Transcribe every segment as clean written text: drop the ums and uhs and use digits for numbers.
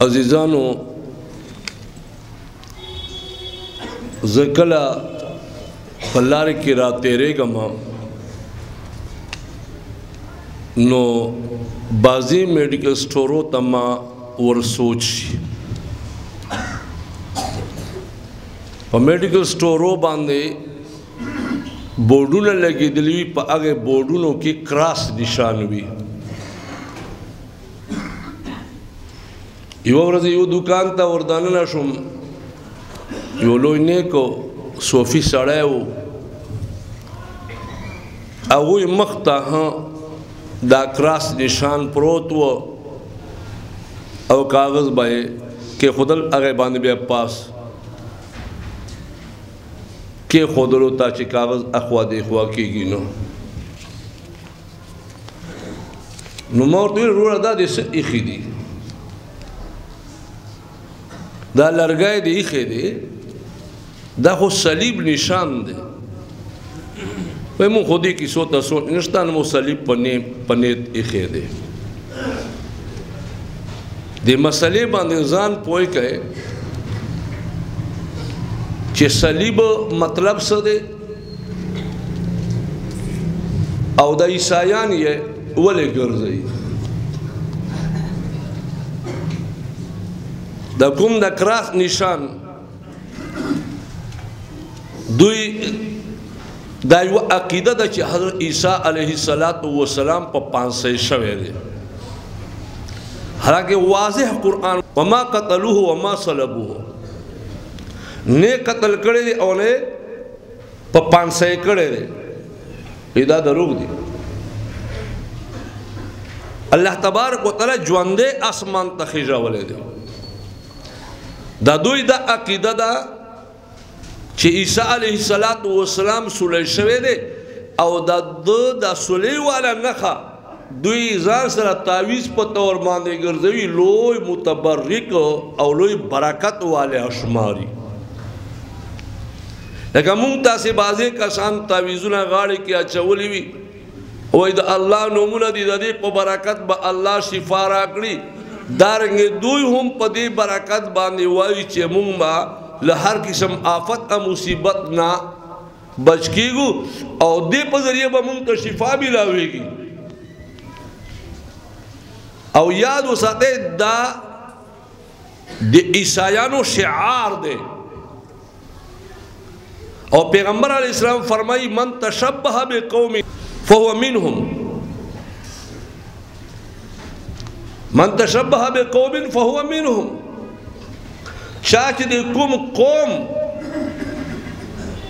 عزیزانو زکلا پلار کی را تیرے گما نو بازی میڈیکل سٹورو تما ور سوچ شي په میډیکل سٹورو باندې بورډونه لګېدلي وي په هغه بورډونو کې کراس نشان وي یو ورځ یو دکان ته ورداننه شوم یو لوی نیکو صوفي سړی و هغوی مخ ته دا کراس نشان پروت و او کاغذ به یې کېښودل هغې باندې بیا پاس کېښودلو ته چې کاغذ اخوا دېخوا کېږي نو ما ورته ویل وروره دا دې څه ایښي دي دا لرګی دې ایښی دی دا خو صلیب نشان دی وایي مونږ خو دې کیسو ته سوچ نشته نو مو صلیب په نیت ایښی دی دې مسلې باندې ځان پوه کړئ چې صلیب مطلب څه دی او د عیسایان یې ولې ګرځوي د کوم د کراس نشان دوی دا یو عقیده ده چې حضرت عیسی علیه السلام په پانسۍ شوی دی حالانکه واضح قرآن وما قتلوه وما صلبوه نه قتل کړی دی او نه په پانسۍ کړی دی دا دروغ دی الله تبارک وتعالی ژوندی اسمان ته خېژولی دی دا دوی دا عقیده ده چې عیسی علیه السلام سولی شوی دی او دا سولی والا نښه دوی ځان سره تعویض په طور باندې ګرځوي لوی متبرک او لوی برکت والے شماري لکه مونږ تاسې بعضې کسان تعویضونه غاړې کې اچولي وي وایي د الله نومونه دي د دې په برکت به الله شفا راکړي دارنګې دوی هم په دې برکت باندې وایي چې مونږ به له هر قسم آفت او مصیبت نه بچ کېږو او دې په ذریعه به مونږ ته شفا میلاویږي او یاد وساتئ دا د عیسایانو شعار دی او پیغمبر علیہ السلام فرمائی من تشبہ بقوم فهو منهم من تشبہ بقوم فهو منهم چاچ دے کوم قوم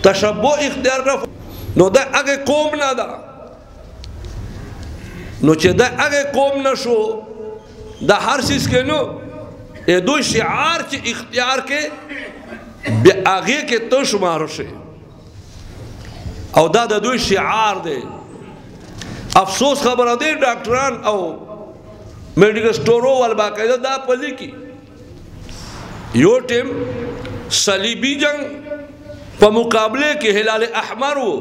تشبہ اختیار کر نو دا اگے قوم نہ دا نو چه دا اگے قوم نہ شو دا ہر چیز کے نو اے دو شعار چه اختیار کے بے آگے کے تو شمارو شے او دا دوی شعار دے افسوس خبر دے ڈاکٹران او میڈیکل سٹورو والباقاعدہ دا پلی کی یو ٹیم صلیبی جنگ پا مقابلے کے ہلال احمر ہو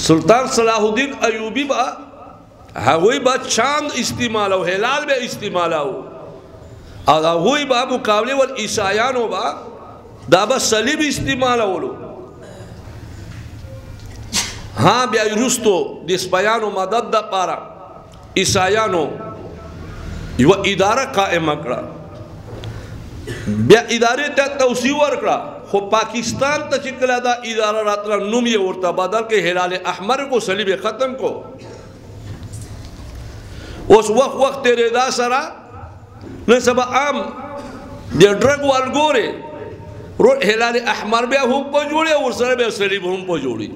سلطان صلاح الدین ایوبی با ہوئی با چاند استعمال ہو ہلال بے استعمال ہو اور ہوئی با مقابلے والعیسائیان ہو با دا با صلیب استعمال ہو لو ہاں بیا رستو دیس بیانو مدد دا پارا عیسائیانو یو ادارہ قائم اکڑا بیا ادارے تا توسیع ورکڑا خو پاکستان تا چکلا دا ادارہ راتنا نوم یہ ورطا بدل کے ہلال احمر کو صلیب ختم کو اس وقت تیرے دا سرا نسبا عام دے ڈرگ والگورے ہلال احمر بیا ہم پا جوڑے اور سر بیا صلیب ہم پا جوڑی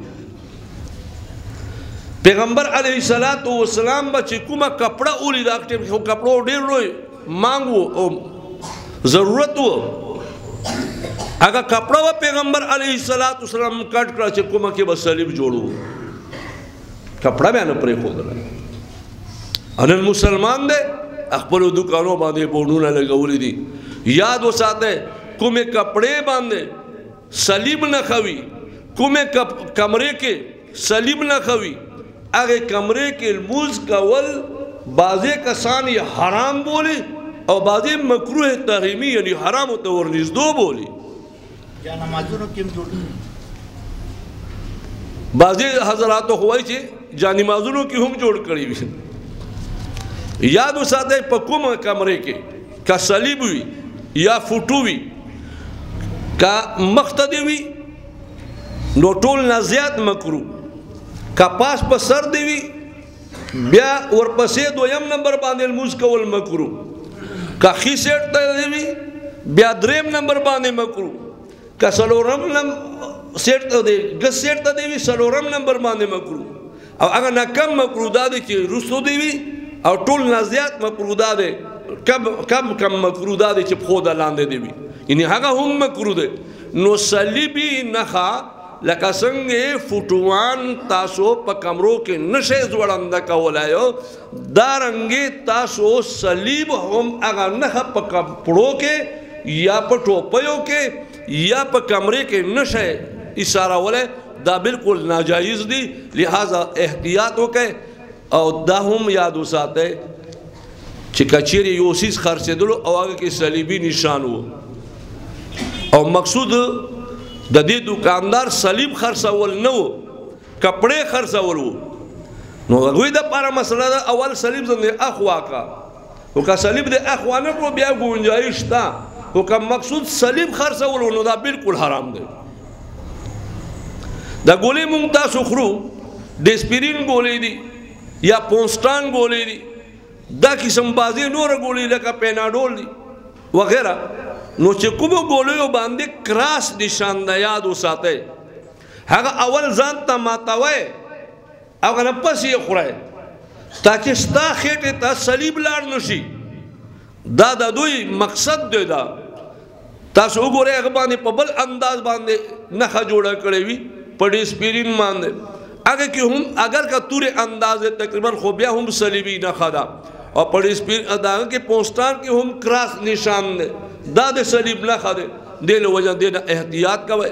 پیغمبر علیہ السلام بچے کما کپڑا اولی داکتے ہیں کپڑا دیر روئی مانگو ضرورت ہو اگر کپڑا و پیغمبر علیہ السلام کٹ کرا چھے کما کے بس صلیب جوڑو کپڑا میں آنا پرے خود رہا انہا مسلمان دے اخبرو دکانوں باندے بورنونا لگولی دی یاد و ساتھ ہے کمے کپڑے باندے صلیب نہ خوی کمے کمرے کے صلیب نہ خوی اگر کمرے کے الموز کول بازے کسان یہ حرام بولے او بعضی مکروه تحریمی یعنی حرام ته ورنږدو بولی بعضی حضرات خو وایي چې جانمازونو کې هم جوړ کړی وي یاد وساتئ په کومه کمرې کې که صلیب وي یا فوټو وي که مختدی وي نو ټول نه زیات مکروه که پاس په سر دی وي بیا ورپسې دویم نمبر باندې لمونځ کول مکروه که ښي سیټ ته دی وي بیا دریم نمبر باندې مکروه که څلورم سیټ ته دی ګس سیټ ته دی وي څلورم نمبر باندې مکروه او هغه نه کم مکروه دا دی چې وروستو دی وي او ټول نه زیات مکروه دا دی کم مکروه دا دی چې پښو د لاندې دی وي یعنی هغه هم مکروه دی نو صلیبي نښه لکه څنګه فوټوان تاسو په کمرو کې نشئ ځوړنده کولی دارنګې تاسو صلیب هم هغه نښه په کپړو کې یا په ټوپیو کې یا په کمرې کې نشئ ایسارولی دا بالکل ناجایز دی لہذا احتیاط وکئ او دا هم یاد وساتئ چې که چیرې یو څیز خرڅېدلو او هغه کې صلیبي نشان و او مقصود د دې دکاندار صلیب خرڅول نه و کپړې خرڅول و نو هغوی دپاره مسله ده اول صلیب زندې اخوا کا خو که صلیب د اخوا نه کړو بیا ګنجایش شته خو که مقصود صلیب خرڅول و نو دا بالکل حرام دی دا ګولې مونږ تاسو خورو ډیسپرین ګولې دي یا پونسټان ګولې دي دا قسم بازي نور ګولې لکه پیناډول دي وغیرہ نو چې کومو ګولیو باندې کراس نشان د یاد وساتئ هغه اول ځان ته ماتوئ هغه نه پس یې خورئ تاکې ستا خېټې ته صلیب لاړ نشي دا د دوی مقصد دی دا تاسو وګورئ هغه باندې په بل انداز باندې نښه جوړه کړې وي په ډیسپرین باندې هغه کې هم اگر که تورې اندازې تقریبا خو بیا هم صلیبي نښه ده او په ډیسپرین دغه کې پوسټان کې هم کراس نشان دی دا د صلیب نښه دی دې له وجه دې نه احتیاط کوئ